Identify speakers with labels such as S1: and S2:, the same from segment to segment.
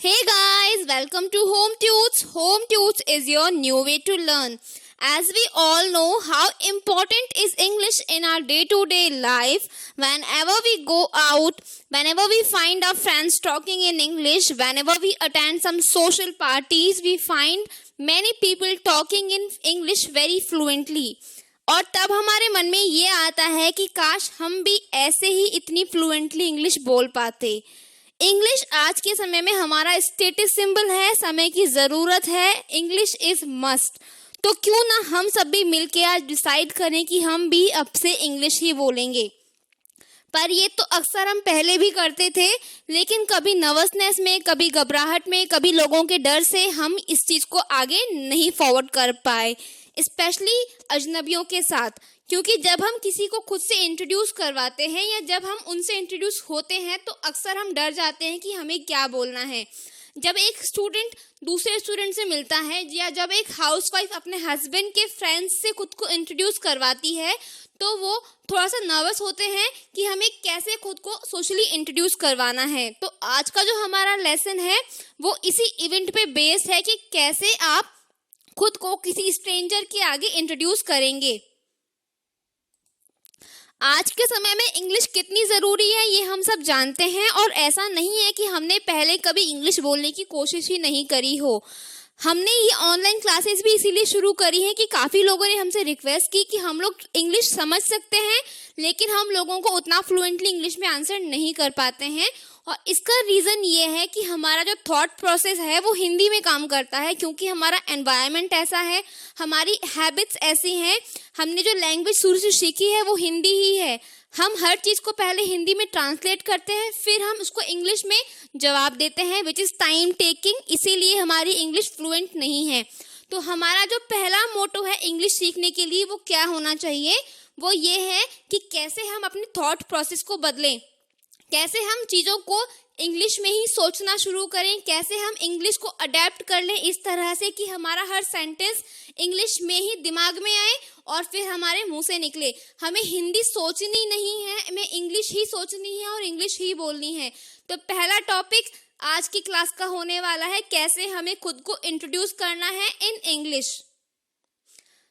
S1: Hey guys, welcome to Home Tunes. Home Tunes is your new way to learn. As we all know how important is English in our day-to-day life, whenever we go out, whenever we find our friends talking in English, whenever we attend some social parties, we find many people talking in English very fluently. और तब हमारे मन में ये आता है कि काश हम भी ऐसे ही इतनी फ्लुएंटली इंग्लिश बोल पाते। इंग्लिश आज के समय में हमारा स्टेटस सिंबल है, समय की ज़रूरत है, इंग्लिश इज मस्ट। तो क्यों ना हम सब भी मिलके आज डिसाइड करें कि हम भी अब से इंग्लिश ही बोलेंगे। पर ये तो अक्सर हम पहले भी करते थे, लेकिन कभी नर्वसनेस में, कभी घबराहट में, कभी लोगों के डर से हम इस चीज़ को आगे नहीं फॉरवर्ड कर पाए, स्पेशली अजनबियों के साथ। क्योंकि जब हम किसी को खुद से इंट्रोड्यूस करवाते हैं या जब हम उनसे इंट्रोड्यूस होते हैं तो अक्सर हम डर जाते हैं कि हमें क्या बोलना है। जब एक स्टूडेंट दूसरे स्टूडेंट से मिलता है या जब एक हाउसवाइफ अपने हस्बैंड के फ्रेंड्स से खुद को इंट्रोड्यूस करवाती है तो वो थोड़ा सा नर्वस होते हैं कि हमें कैसे खुद को सोशली इंट्रोड्यूस करवाना है। तो आज का जो हमारा लेसन है वो इसी इवेंट पे बेस्ड है कि कैसे आप खुद को किसी स्ट्रेंजर के आगे इंट्रोड्यूस करेंगे। आज के समय में इंग्लिश कितनी ज़रूरी है ये हम सब जानते हैं, और ऐसा नहीं है कि हमने पहले कभी इंग्लिश बोलने की कोशिश ही नहीं करी हो। हमने ये ऑनलाइन क्लासेस भी इसीलिए शुरू करी हैं कि काफ़ी लोगों ने हमसे रिक्वेस्ट की कि हम लोग इंग्लिश समझ सकते हैं लेकिन हम लोगों को उतना फ्लुएंटली इंग्लिश में आंसर नहीं कर पाते हैं। और इसका रीज़न ये है कि हमारा जो थॉट प्रोसेस है वो हिंदी में काम करता है, क्योंकि हमारा एनवायरनमेंट ऐसा है, हमारी हैबिट्स ऐसी हैं, हमने जो लैंग्वेज शुरू से सीखी है वो हिंदी ही है। हम हर चीज़ को पहले हिंदी में ट्रांसलेट करते हैं, फिर हम उसको इंग्लिश में जवाब देते हैं, विच इज़ टाइम टेकिंग। इसीलिए हमारी इंग्लिश फ्लुएंट नहीं है। तो हमारा जो पहला मोटो है इंग्लिश सीखने के लिए वो क्या होना चाहिए, वो ये है कि कैसे हम अपने थॉट प्रोसेस को बदलें, कैसे हम चीज़ों को इंग्लिश में ही सोचना शुरू करें, कैसे हम इंग्लिश को अडेप्ट कर लें इस तरह से कि हमारा हर सेंटेंस इंग्लिश में ही दिमाग में आए और फिर हमारे मुंह से निकले। हमें हिंदी सोचनी नहीं है, हमें इंग्लिश ही सोचनी है और इंग्लिश ही बोलनी है। तो पहला टॉपिक आज की क्लास का होने वाला है कैसे हमें खुद को इंट्रोड्यूस करना है इन इंग्लिश।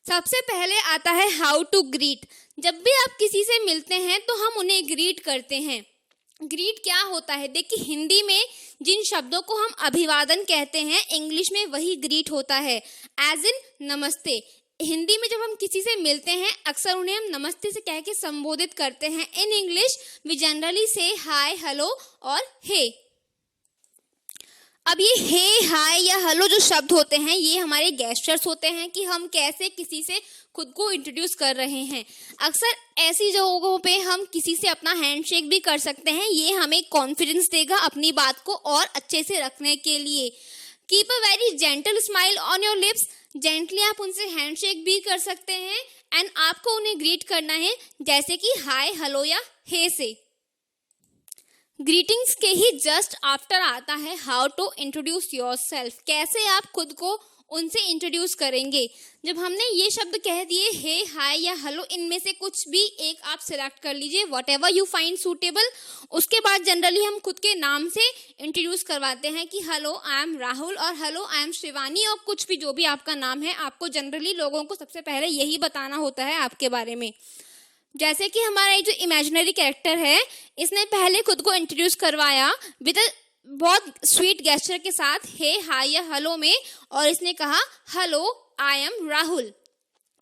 S1: सबसे पहले आता है हाउ टू ग्रीट। जब भी आप किसी से मिलते हैं तो हम उन्हें ग्रीट करते हैं। ग्रीट क्या होता है? देखिए, हिंदी में जिन शब्दों को हम अभिवादन कहते हैं, इंग्लिश में वही ग्रीट होता है, एज इन नमस्ते। हिंदी में जब हम किसी से मिलते हैं अक्सर उन्हें हम नमस्ते से कह के संबोधित करते हैं। इन इंग्लिश वी जनरली से हाय, हेलो और हे। अब ये हे, हाय या हेलो जो शब्द होते हैं ये हमारे गेस्चर्स होते हैं कि हम कैसे किसी से खुद को इंट्रोड्यूस कर रहे हैं। अक्सर ऐसी जगहों पे हम किसी से अपना हैंडशेक भी कर सकते हैं, ये हमें कॉन्फिडेंस देगा अपनी बात को और अच्छे से रखने के लिए। Keep a very gentle smile on your lips. Gently आप उनसे हैंडशेक भी कर सकते हैं एंड आपको उन्हें ग्रीट करना है जैसे कि हाय, हेलो या हे से। ग्रीटिंग्स के ही जस्ट आफ्टर आता है हाउ टू इंट्रोड्यूस योरसेल्फ। कैसे आप खुद को उनसे इंट्रोड्यूस करेंगे। जब हमने ये शब्द कह दिए हे, हाय या हेलो, इनमें से कुछ भी एक आप सिलेक्ट कर लीजिए, what ever you find suitable. उसके बाद जनरली हम खुद के नाम से इंट्रोड्यूस करवाते हैं कि हेलो आई एम राहुल और हेलो आई एम शिवानी, और कुछ भी जो भी आपका नाम है आपको जनरली लोगों को सबसे पहले यही बताना होता है आपके बारे में। जैसे कि हमारा जो इमेजिनरी कैरेक्टर है इसने पहले खुद को इंट्रोड्यूस करवाया विद बहुत स्वीट गेस्चर के साथ हे, हाय या हेलो में, और इसने कहा हेलो आई एम राहुल।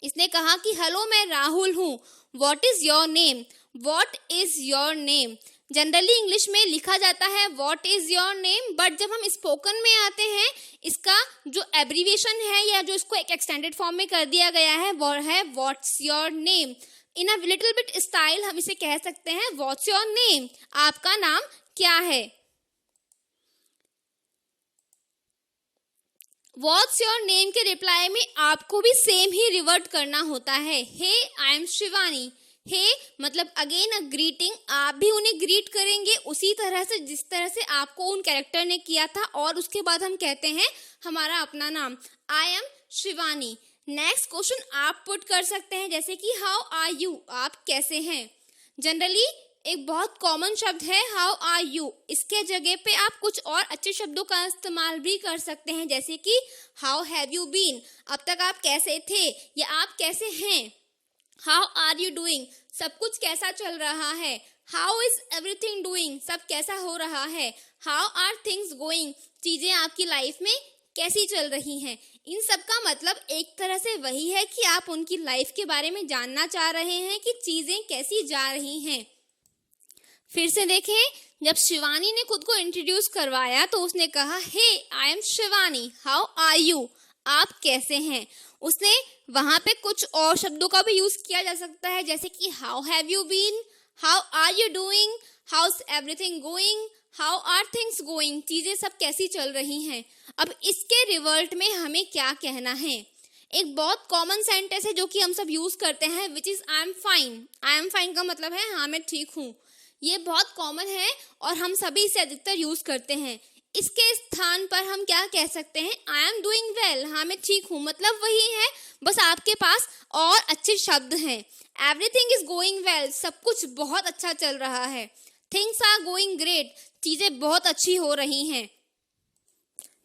S1: इसने कहा कि हेलो मैं राहुल हूँ। What is your name? What is your name generally English में लिखा जाता है what is your name, but जब हम स्पोकन में आते हैं इसका जो एब्रीविएशन है या जो इसको एक एक्सटेंडेड फॉर्म में कर दिया गया है वो है what's your name. In a little bit style हम इसे कह सकते हैं व्हाट्स योर नेम, आपका नाम क्या है। व्हाट्स योर नेम के रिप्लाई में आपको भी सेम ही रिवर्ट करना होता है। हे आई एम शिवानी। हे मतलब अगेन अ ग्रीटिंग, आप भी उन्हें ग्रीट करेंगे उसी तरह से जिस तरह से आपको उन कैरेक्टर ने किया था, और उसके बाद हम कहते हैं हमारा अपना नाम आई एम शिवानी। नेक्स्ट क्वेश्चन आप पुट कर सकते हैं जैसे कि हाउ आर यू, आप कैसे हैं। जनरली एक बहुत कॉमन शब्द है हाउ आर यू। इसके जगह पे आप कुछ और अच्छे शब्दों का इस्तेमाल भी कर सकते हैं, जैसे कि हाउ हैव यू बीन, अब तक आप कैसे थे या आप कैसे हैं। हाउ आर यू डूइंग, सब कुछ कैसा चल रहा है। हाउ इज एवरीथिंग डूइंग, सब कैसा हो रहा है। हाउ आर थिंग्स गोइंग, चीजें आपकी लाइफ में कैसी चल रही हैं। इन सब का मतलब एक तरह से वही है कि आप उनकी लाइफ के बारे में जानना चाह रहे हैं कि चीजें कैसी जा रही हैं। फिर से देखें, जब शिवानी ने खुद को इंट्रोड्यूस करवाया तो उसने कहा hey I am Shivani, how are you, आप कैसे हैं। उसने वहां पे कुछ और शब्दों का भी यूज किया जा सकता है, जैसे कि how have you been, how are you doing, how's everything going, how are things going, चीजें सब कैसी चल रही हैं। अब इसके रिवर्ट में हमें क्या कहना है। एक बहुत कॉमन सेंटेंस है जो कि हम सब यूज करते हैं, which is I am fine. I am fine का मतलब है हाँ मैं ठीक हूँ। ये बहुत कॉमन है और हम सभी इसे अधिकतर यूज करते हैं। इसके स्थान पर हम क्या कह सकते हैं, आई एम डूइंग वेल, हाँ मैं ठीक हूँ, मतलब वही है, बस आपके पास और अच्छे शब्द हैं। एवरीथिंग इज गोइंग वेल, सब कुछ बहुत अच्छा चल रहा है। थिंग्स आर गोइंग ग्रेट, चीजें बहुत अच्छी हो रही हैं।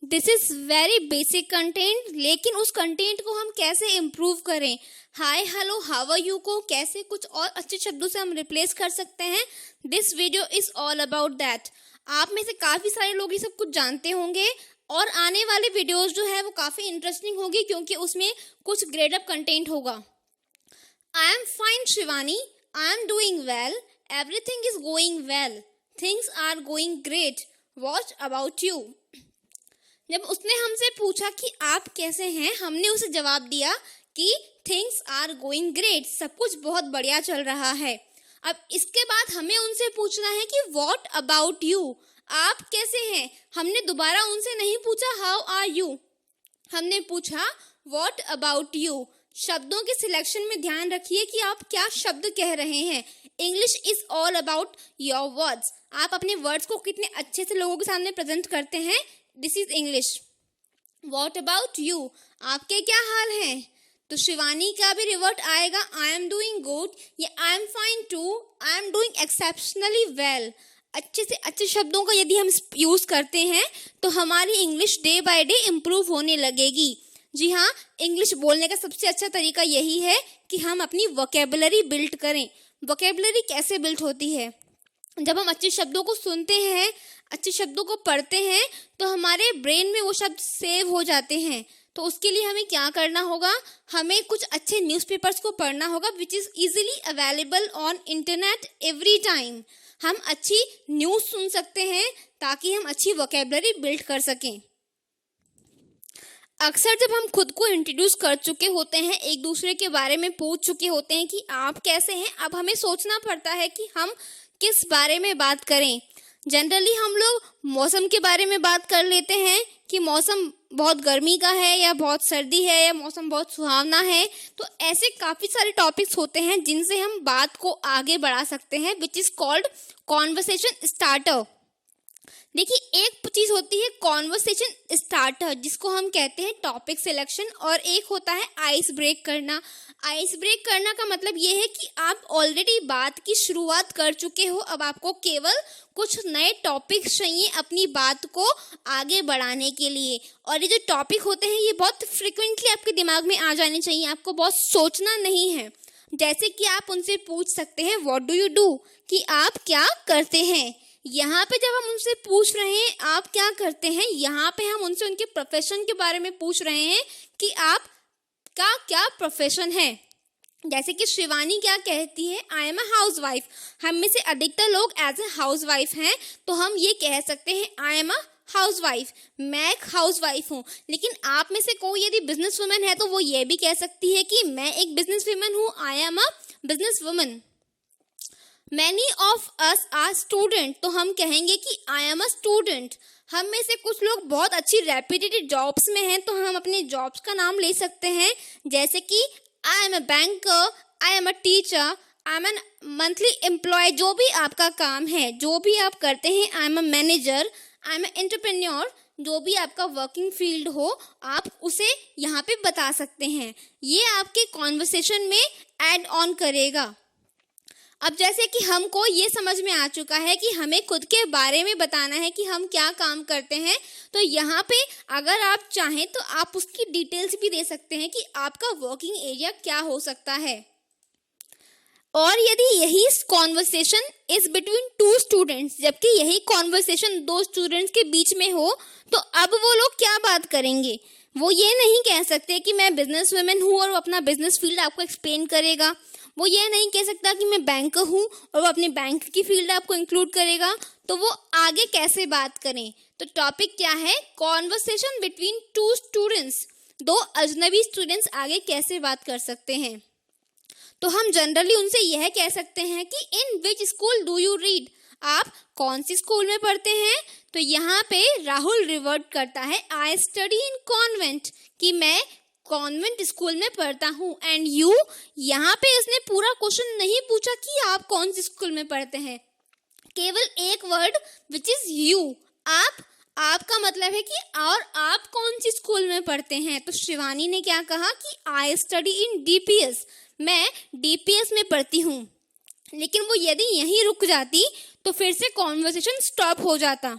S1: This is very basic content, लेकिन उस कंटेंट को हम कैसे इम्प्रूव करें। Hi hello how are you को कैसे कुछ और अच्छे शब्दों से हम रिप्लेस कर सकते हैं, this video is all about that. आप में से काफी सारे लोग ये सब कुछ जानते होंगे और आने वाले वीडियोस जो है वो काफी इंटरेस्टिंग होगी, क्योंकि उसमें कुछ ग्रेड अप कंटेंट होगा। I am fine Shivani, I am doing well, everything is going well, things are going great, what about you. जब उसने हमसे पूछा कि आप कैसे हैं, हमने उसे जवाब दिया कि थिंग्स आर गोइंग ग्रेट, सब कुछ बहुत बढ़िया चल रहा है। अब इसके बाद हमें उनसे पूछना है कि व्हाट अबाउट यू, आप कैसे हैं। हमने दोबारा उनसे नहीं पूछा हाउ आर यू, हमने पूछा व्हाट अबाउट यू। शब्दों के सिलेक्शन में ध्यान रखिए कि आप क्या शब्द कह रहे हैं। English is all about your words, आप अपने वर्ड्स को कितने अच्छे से लोगों के सामने प्रेजेंट करते हैं, this is English. What about you, आपके क्या हाल हैं। तो शिवानी का भी रिवर्ट आएगा आई एम डूइंग गुड या I am fine too, I am doing exceptionally well. अच्छे से अच्छे शब्दों का यदि हम यूज करते हैं तो हमारी English day by day improve होने लगेगी। जी हाँ, इंग्लिश बोलने का सबसे अच्छा तरीका यही है कि हम अपनी वोकेबुलरी बिल्ड करें। वोकेबुलरी कैसे बिल्ड होती है, जब हम अच्छे शब्दों को सुनते हैं, अच्छे शब्दों को पढ़ते हैं तो हमारे ब्रेन में वो शब्द सेव हो जाते हैं। तो उसके लिए हमें क्या करना होगा, हमें कुछ अच्छे न्यूज़पेपर्स को पढ़ना होगा which is easily available on internet every time. हम अच्छी न्यूज़ सुन सकते हैं ताकि हम अच्छी वोकेबुलरी बिल्ड कर सकें। अक्सर जब हम खुद को इंट्रोड्यूस कर चुके होते हैं, एक दूसरे के बारे में पूछ चुके होते हैं कि आप कैसे हैं, अब हमें सोचना पड़ता है कि हम किस बारे में बात करें। जनरली हम लोग मौसम के बारे में बात कर लेते हैं कि मौसम बहुत गर्मी का है या बहुत सर्दी है या मौसम बहुत सुहावना है। तो ऐसे काफ़ी सारे टॉपिक्स होते हैं जिनसे हम बात को आगे बढ़ा सकते हैं, which is called conversation starter. देखिए, एक चीज़ होती है कॉन्वर्सेशन स्टार्टर जिसको हम कहते हैं टॉपिक सिलेक्शन, और एक होता है आइस ब्रेक करना। आइस ब्रेक करना का मतलब ये है कि आप ऑलरेडी बात की शुरुआत कर चुके हो, अब आपको केवल कुछ नए टॉपिक चाहिए अपनी बात को आगे बढ़ाने के लिए। और ये जो टॉपिक होते हैं ये बहुत फ्रिक्वेंटली आपके दिमाग में आ जाने चाहिए, आपको बहुत सोचना नहीं है। जैसे कि आप उनसे पूछ सकते हैं व्हाट डू यू डू, कि आप क्या करते हैं। यहाँ पे जब हम उनसे पूछ रहे हैं आप क्या करते हैं, यहाँ पे हम उनसे उनके प्रोफेशन के बारे में पूछ रहे हैं कि आप का क्या प्रोफेशन है। जैसे कि शिवानी क्या कहती है, आई एम अ हाउस वाइफ। हम में से अधिकतर लोग एज ए हाउस वाइफ हैं, तो हम ये कह सकते हैं आई एम अ हाउस वाइफ, मैं एक हाउस वाइफ हूँ। लेकिन आप में से कोई यदि बिजनेस वुमन है तो वो ये भी कह सकती है कि मैं एक बिजनेस वुमन हूँ, I am a business woman. Many of us are student, तो हम कहेंगे कि आई एम अ स्टूडेंट। हम में से कुछ लोग बहुत अच्छी रेप्यूटेड जॉब्स में हैं, तो हम अपने जॉब्स का नाम ले सकते हैं, जैसे कि I am a banker, I am a teacher, I am an monthly employ. जो भी आपका काम है, जो भी आप करते हैं, आई am a manager, I am a entrepreneur, जो भी आपका वर्किंग फील्ड हो आप उसे यहाँ पे बता सकते हैं। ये आपके कॉन्वर्सेशन में ऐड ऑन करेगा। अब जैसे कि हमको ये समझ में आ चुका है कि हमें खुद के बारे में बताना है कि हम क्या काम करते हैं, तो यहाँ पे अगर आप चाहें तो आप उसकी डिटेल्स भी दे सकते हैं कि आपका वर्किंग एरिया क्या हो सकता है। और यदि यही conversation is between two students, जबकि यही कॉन्वर्सेशन दो स्टूडेंट्स के बीच में हो, तो अब वो लोग क्या बात करेंगे? वो ये नहीं कह सकते कि मैं बिजनेस वुमेन हूँ और वो अपना बिजनेस फील्ड आपको एक्सप्लेन करेगा। वो ये नहीं कह सकता कि मैं बैंकर हूँ और वो अपने बैंक की फील्ड आपको इंक्लूड करेगा। तो वो आगे कैसे बात करें? तो टॉपिक क्या है? Conversation between two students. दो अजनबी स्टूडेंट्स आगे कैसे बात कर सकते हैं? तो हम जनरली उनसे यह कह सकते हैं कि in which school do you read? आप कौन सी स्कूल में पढ़ते हैं? तो यहाँ पे राहुल रिवर्ट करता है आई स्टडी इन कॉन्वेंट, कि मैं कॉन्वेंट स्कूल में पढ़ता हूँ। एंड यू, यहाँ पे उसने पूरा क्वेश्चन नहीं पूछा कि आप कौन सी स्कूल में पढ़ते हैं, केवल एक वर्ड विच इज यू। आपका मतलब है कि और आप कौन सी स्कूल में पढ़ते हैं। तो शिवानी ने क्या कहा कि आई स्टडी इन डीपीएस, मैं डीपीएस में पढ़ती हूँ। लेकिन वो यदि यहीं रुक जाती तो फिर से कॉन्वर्सेशन स्टॉप हो जाता।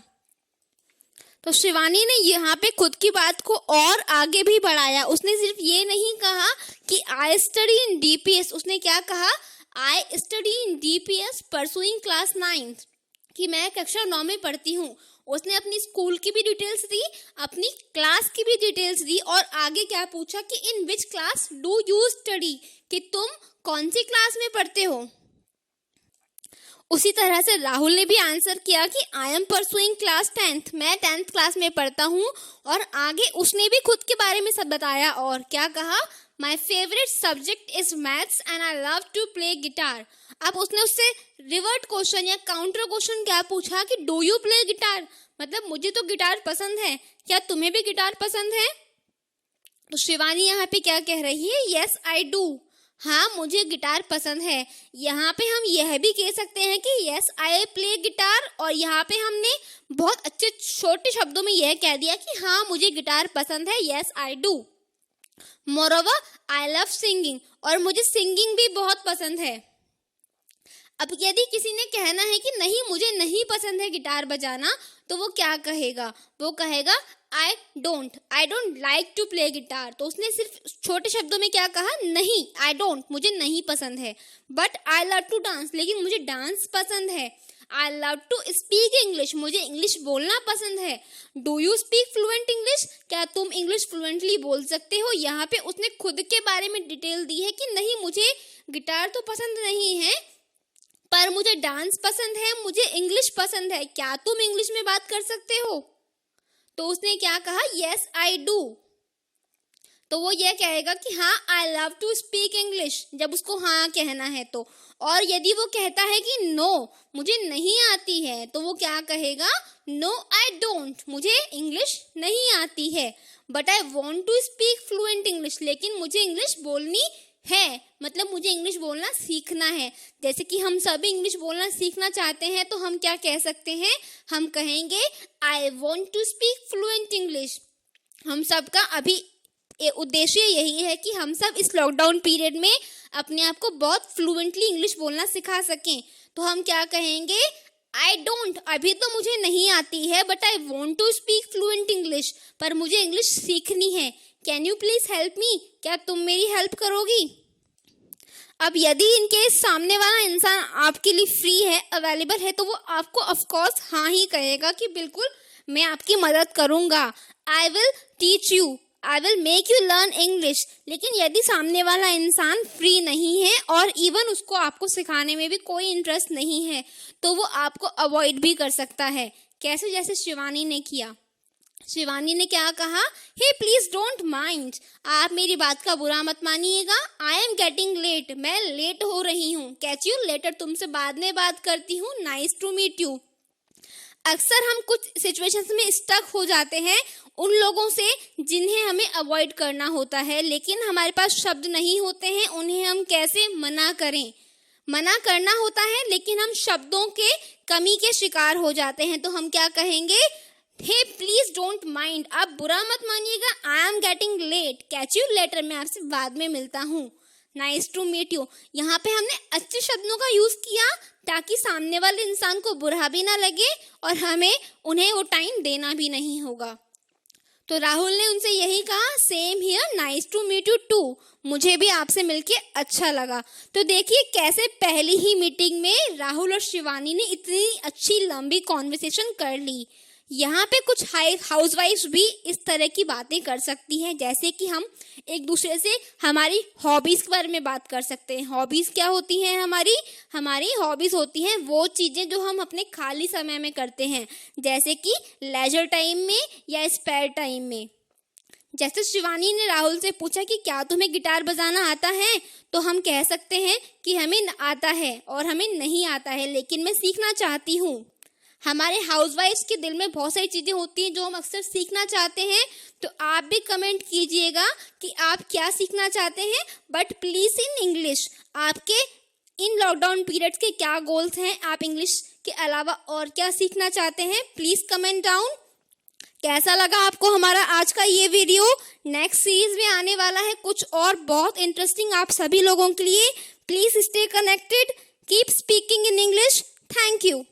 S1: तो शिवानी ने यहाँ पे खुद की बात को और आगे भी बढ़ाया। उसने सिर्फ ये नहीं कहा कि आई स्टडी इन डीपीएस, उसने क्या कहा? I study in DPS pursuing class 9, कि मैं कक्षा 9 में पढ़ती हूँ। उसने अपनी स्कूल की भी डिटेल्स दी, अपनी क्लास की भी डिटेल्स दी, और आगे क्या पूछा कि in which class do you study, कि तुम कौन सी क्लास में पढ़ते हो। उसी तरह से राहुल ने भी आंसर किया कि I am pursuing class 10th, मैं 10th क्लास में पढ़ता हूँ। और आगे उसने भी खुद के बारे में सब बताया और क्या कहा? My favourite subject is maths and I love to play guitar. अब उसने उससे रिवर्ट क्वेश्चन या काउंटर क्वेश्चन क्या पूछा कि डू यू प्ले गिटार, मतलब मुझे तो गिटार पसंद है, क्या तुम्हें भी गिटार पसंद है? तो शिवानी यहाँ पे क्या कह रही है? यस आई डू, हाँ मुझे गिटार पसंद है। यहाँ पे हम यह भी कह सकते हैं कि यस आई प्ले गिटार, और यहाँ पे हमने बहुत अच्छे छोटे शब्दों में यह कह दिया कि हाँ मुझे गिटार पसंद है, yes I do. Moreover I love singing, और मुझे सिंगिंग भी बहुत पसंद है। अब यदि किसी ने कहना है कि नहीं मुझे नहीं पसंद है गिटार बजाना, तो वो क्या कहेगा? वो कहेगा I don't like to play guitar. तो उसने सिर्फ छोटे शब्दों में क्या कहा? नहीं, आई डोंट, मुझे नहीं पसंद है। But I love to dance, लेकिन मुझे डांस पसंद है। I love to speak English, मुझे इंग्लिश बोलना पसंद है। Do you speak fluent English, क्या तुम इंग्लिश फ्लुएंटली बोल सकते हो? यहाँ पे उसने खुद के बारे में डिटेल दी है कि नहीं मुझे गिटार तो पसंद नहीं है, पर मुझे डांस पसंद है, मुझे इंग्लिश पसंद है, क्या तुम इंग्लिश में बात कर सकते हो? तो उसने क्या कहा? Yes I do. तो वो ये कहेगा कि हाँ I love to speak English, जब उसको हाँ कहना है तो। और यदि वो कहता है कि नो मुझे नहीं आती है, तो वो क्या कहेगा? नो आई डोंट, मुझे इंग्लिश नहीं आती है। But I want to speak fluent English, लेकिन मुझे इंग्लिश बोलनी है, मतलब मुझे इंग्लिश बोलना सीखना है। जैसे कि हम सभी इंग्लिश बोलना सीखना चाहते हैं, तो हम क्या कह सकते हैं? हम कहेंगे I want to speak fluent English. हम सबका अभी उद्देश्य यही है कि हम सब इस लॉकडाउन पीरियड में अपने आप को बहुत फ्लुएंटली इंग्लिश बोलना सिखा सकें। तो हम क्या कहेंगे? आई डोंट, अभी तो मुझे नहीं आती है, but I want to speak fluent English, पर मुझे इंग्लिश सीखनी है। Can you please help me, क्या तुम मेरी हेल्प करोगी? अब यदि इनके सामने वाला इंसान आपके लिए फ्री है, अवेलेबल है, तो वो आपको ऑफकोर्स हाँ ही कहेगा कि बिल्कुल मैं आपकी मदद करूँगा। I will teach you, I will make you learn English. लेकिन यदि सामने वाला इंसान फ्री नहीं है और इवन उसको आपको सिखाने में भी कोई इंटरेस्ट नहीं है, तो वो आपको अवॉइड भी कर सकता है। कैसे? जैसे शिवानी ने किया। शिवानी ने क्या कहा? हे प्लीज डोंट माइंड, आप मेरी बात का बुरा मत मानिएगा। आई एम गेटिंग लेट, मैं लेट हो रही हूँ। कैच यू लेटर, तुमसे बाद में बात करती हूँ। Nice to meet you. अक्सर हम कुछ सिचुएशंस में स्टक हो जाते हैं उन लोगों से जिन्हें हमें अवॉइड करना होता है, लेकिन हमारे पास शब्द नहीं होते हैं, उन्हें हम कैसे मना करें? मना करना होता है लेकिन हम शब्दों के कमी के शिकार हो जाते हैं। तो हम क्या कहेंगे? हे प्लीज डोंट माइंड, आप बुरा मत मानिएगा। I am getting late, catch you later, मैं आपसे बाद में मिलता हूँ। Nice to meet you. यहाँ पे हमने अच्छे शब्दों का यूज किया ताकि सामने वाले इंसान को बुरा भी ना लगे और हमें उन्हें वो टाइम देना भी नहीं होगा। तो राहुल ने उनसे यही कहा, same here, nice to meet you too. मुझे भी आपसे मिलके अच्छा लगा। तो देखिए कैसे पहली ही मीटिंग में राहुल और शिवानी ने इतनी अच्छी लंबी कॉन्वर्सेशन कर ली। यहाँ पे कुछ हाउसवाइफ्स भी इस तरह की बातें कर सकती हैं, जैसे कि हम एक दूसरे से हमारी हॉबीज़ के बारे में बात कर सकते हैं। हॉबीज़ क्या होती हैं? हमारी हॉबीज़ होती हैं वो चीज़ें जो हम अपने खाली समय में करते हैं, जैसे कि लेजर टाइम में या स्पेयर टाइम में। जैसे शिवानी ने राहुल से पूछा कि क्या तुम्हें गिटार बजाना आता है, तो हम कह सकते हैं कि हमें आता है और हमें नहीं आता है, लेकिन मैं सीखना चाहती हूँ। हमारे हाउसवाइफ्स के दिल में बहुत सारी चीज़ें होती हैं जो हम अक्सर सीखना चाहते हैं। तो आप भी कमेंट कीजिएगा कि आप क्या सीखना चाहते हैं, बट प्लीज़ इन इंग्लिश। आपके इन लॉकडाउन पीरियड्स के क्या गोल्स हैं, आप इंग्लिश के अलावा और क्या सीखना चाहते हैं, प्लीज़ कमेंट डाउन। कैसा लगा आपको हमारा आज का ये वीडियो? नेक्स्ट सीरीज में आने वाला है कुछ और बहुत इंटरेस्टिंग आप सभी लोगों के लिए। Please stay connected, keep speaking in English. Thank you.